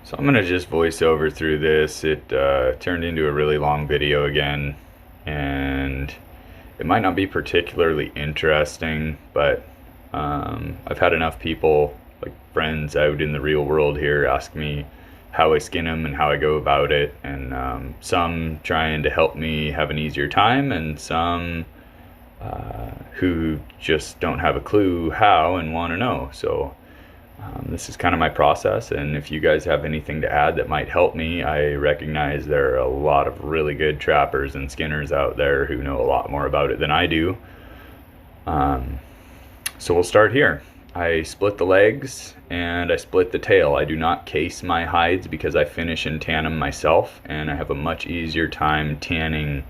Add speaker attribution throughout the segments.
Speaker 1: So I'm going to just voice over through this. It turned into a really long video again, and it might not be particularly interesting, but I've had enough people, like friends out in the real world here, ask me how I skin them and how I go about it, and some trying to help me have an easier time, and some who just don't have a clue how and want to know. So this is kind of my process, and if you guys have anything to add that might help me, I recognize there are a lot of really good trappers and skinners out there who know a lot more about it than I do. So we'll start here. I split the legs and I split the tail. I do not case my hides because I finish and tan them myself, and I have a much easier time tanning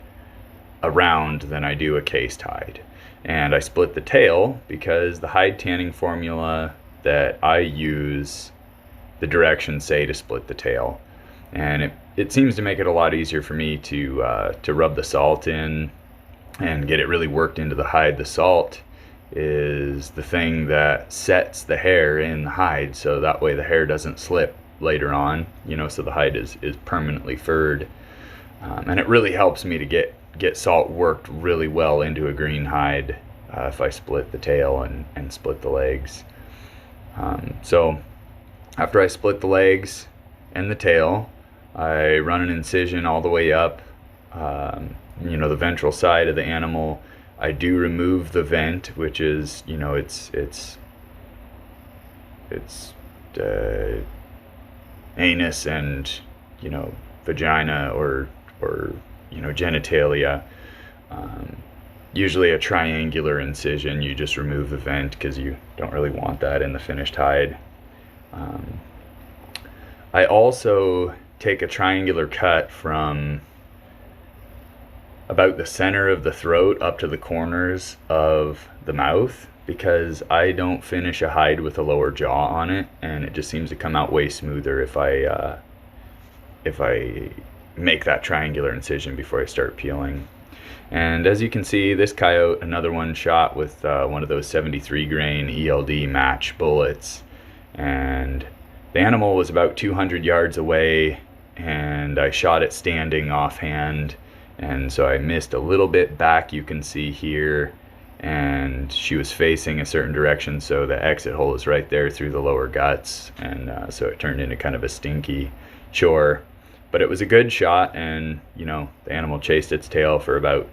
Speaker 1: a round than I do a cased hide. And I split the tail because the hide tanning formula that I use, the directions say to split the tail, and it seems to make it a lot easier for me to rub the salt in and get it really worked into the hide. The salt is the thing that sets the hair in the hide, so that way the hair doesn't slip later on, so the hide is permanently furred. And it really helps me to get salt worked really well into a green hide if I split the tail and split the legs. So after I split the legs and the tail, I run an incision all the way up, the ventral side of the animal. I do remove the vent, which is, it's anus and, vagina or genitalia. Usually a triangular incision, you just remove the vent because you don't really want that in the finished hide. I also take a triangular cut from about the center of the throat up to the corners of the mouth, because I don't finish a hide with a lower jaw on it, and it just seems to come out way smoother if I make that triangular incision before I start peeling. And as you can see, this coyote, another one shot with one of those 73 grain ELD match bullets, and the animal was about 200 yards away, and I shot it standing offhand, and so I missed a little bit back, you can see here, and she was facing a certain direction, so the exit hole is right there through the lower guts, and so it turned into kind of a stinky chore. But it was a good shot, and the animal chased its tail for about,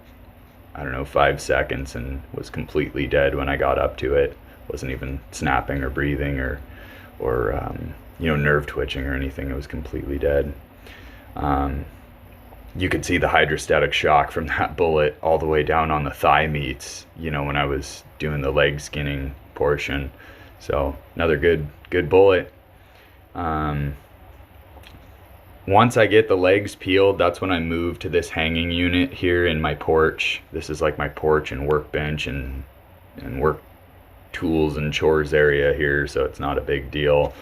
Speaker 1: 5 seconds and was completely dead when I got up to it. Wasn't even snapping or breathing or nerve twitching or anything. It was completely dead. You could see the hydrostatic shock from that bullet all the way down on the thigh meats, when I was doing the leg skinning portion. So another good bullet. Once I get the legs peeled, that's when I move to this hanging unit here in my porch. This is like my porch and workbench and work tools and chores area here, so it's not a big deal.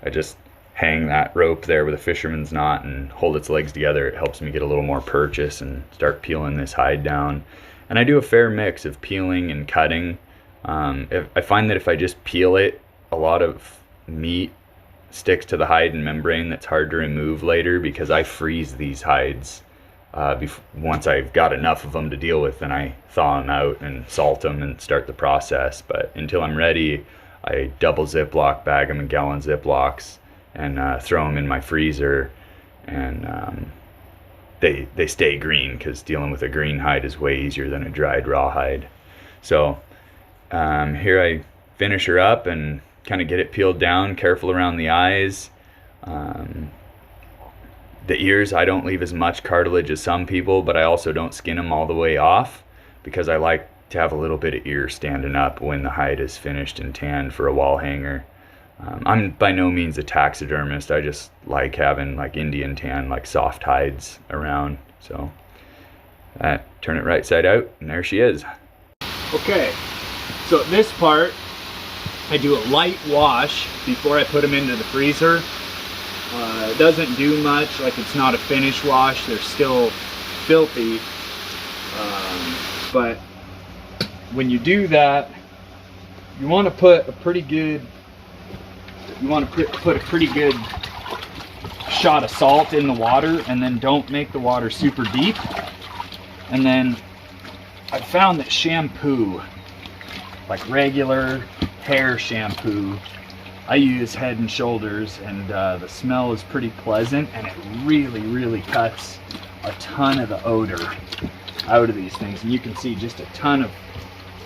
Speaker 1: I just hang that rope there with a fisherman's knot and hold its legs together. It helps me get a little more purchase and start peeling this hide down. And I do a fair mix of peeling and cutting. I find that if I just peel it, a lot of meat sticks to the hide and membrane that's hard to remove later, because I freeze these hides once I've got enough of them to deal with, then I thaw them out and salt them and start the process. But until I'm ready, I double Ziploc bag them in gallon Ziplocs and throw them in my freezer, and they stay green, because dealing with a green hide is way easier than a dried raw hide. So here I finish her up and kind of get it peeled down, careful around the eyes. The ears, I don't leave as much cartilage as some people, but I also don't skin them all the way off, because I like to have a little bit of ear standing up when the hide is finished and tanned for a wall hanger. I'm by no means a taxidermist. I just like having like Indian tan, like soft hides around. So turn it right side out, and there she is.
Speaker 2: Okay, so this part, I do a light wash before I put them into the freezer. It doesn't do much, like it's not a finish wash, they're still filthy. But when you do that, you want to put a pretty good shot of salt in the water, and then don't make the water super deep. And then I found that shampoo, like regular hair shampoo, I use Head and Shoulders, and the smell is pretty pleasant, and it really cuts a ton of the odor out of these things. And you can see just a ton of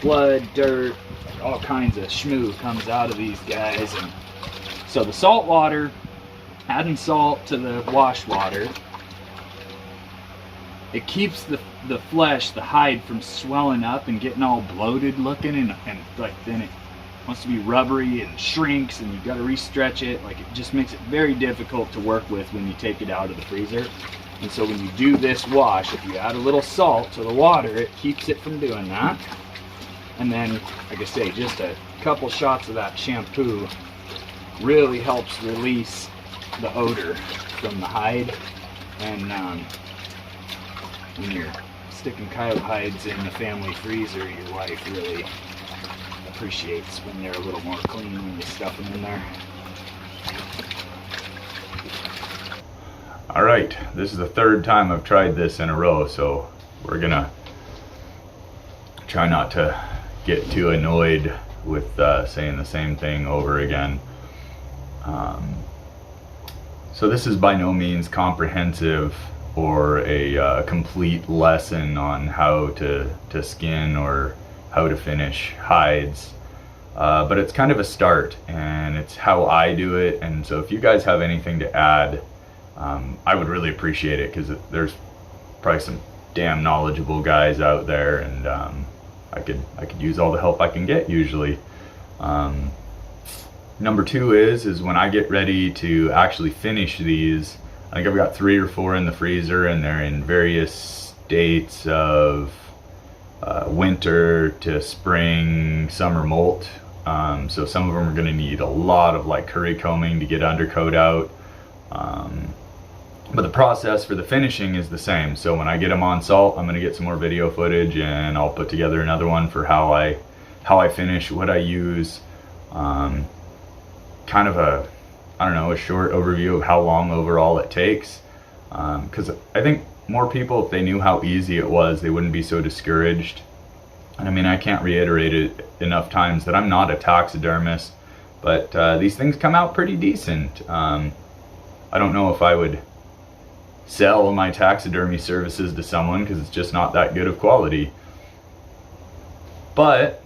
Speaker 2: blood, dirt, all kinds of schmoo comes out of these guys. And so the salt water, adding salt to the wash water, it keeps the flesh, the hide, from swelling up and getting all bloated looking, and like then it wants to be rubbery and shrinks, and you've got to re-stretch it. Like, it just makes it very difficult to work with when you take it out of the freezer. And so when you do this wash, if you add a little salt to the water, it keeps it from doing that. And then, like I say, just a couple shots of that shampoo really helps release the odor from the hide. And when you're sticking coyote hides in the family freezer, your wife really appreciates when they're a little more clean when you stuff them in there.
Speaker 1: All right, this is the third time I've tried this in a row, so we're gonna try not to get too annoyed with saying the same thing over again. So this is by no means comprehensive or a complete lesson on how to skin or how to finish hides, but it's kind of a start, and it's how I do it. And so if you guys have anything to add, I would really appreciate it, because there's probably some damn knowledgeable guys out there, and I could use all the help I can get usually. Number two is when I get ready to actually finish these, I think I've got 3 or 4 in the freezer, and they're in various states of winter to spring, summer molt. So some of them are going to need a lot of like curry combing to get undercoat out. But the process for the finishing is the same. So when I get them on salt, I'm going to get some more video footage, and I'll put together another one for how I finish, what I use. Kind of a, I don't know, a short overview of how long overall it takes. Because I think more people, if they knew how easy it was, they wouldn't be so discouraged. And I mean, I can't reiterate it enough times that I'm not a taxidermist, but these things come out pretty decent. I don't know if I would sell my taxidermy services to someone, because it's just not that good of quality. But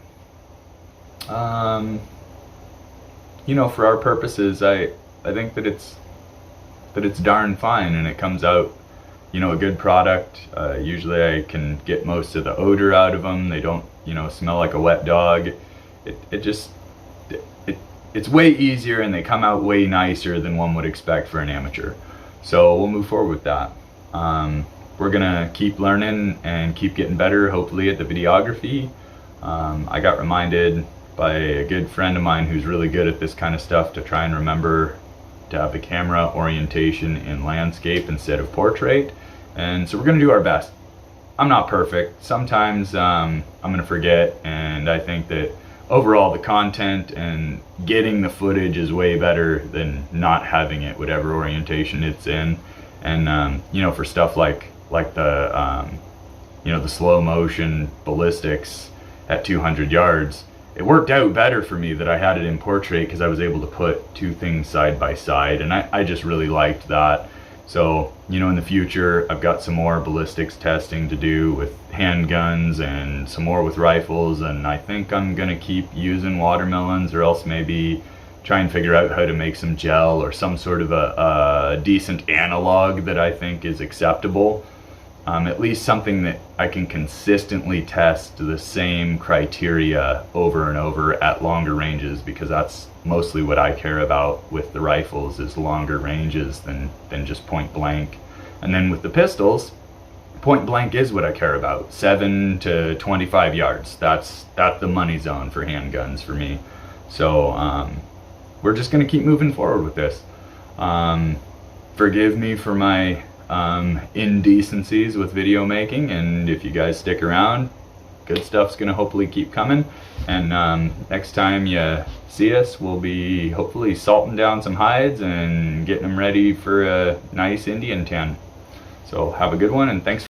Speaker 1: you know, for our purposes, I think that it's darn fine, and it comes out, you know, a good product. Usually I can get most of the odor out of them. They don't, you know, smell like a wet dog. It's way easier, and they come out way nicer than one would expect for an amateur. So we'll move forward with that. We're gonna keep learning and keep getting better, hopefully, at the videography. I got reminded by a good friend of mine who's really good at this kind of stuff to try and remember to have the camera orientation in landscape instead of portrait. And so we're gonna do our best. I'm not perfect. Sometimes I'm gonna forget, and I think that overall the content and getting the footage is way better than not having it, whatever orientation it's in. And you know, for stuff like the you know, the slow motion ballistics at 200 yards, it worked out better for me that I had it in portrait, because I was able to put 2 things side by side, and I just really liked that. So, you know, in the future, I've got some more ballistics testing to do with handguns and some more with rifles, and I think I'm gonna keep using watermelons, or else maybe try and figure out how to make some gel or some sort of a decent analog that I think is acceptable. At least something that I can consistently test the same criteria over and over at longer ranges, because that's mostly what I care about with the rifles, is longer ranges than just point blank. And then with the pistols, point blank is what I care about. 7 to 25 yards. That's the money zone for handguns for me. So we're just gonna keep moving forward with this. Forgive me for my indecencies with video making, and if you guys stick around, good stuff's gonna hopefully keep coming. And next time you see us, we'll be hopefully salting down some hides and getting them ready for a nice Indian tan. So have a good one, and thanks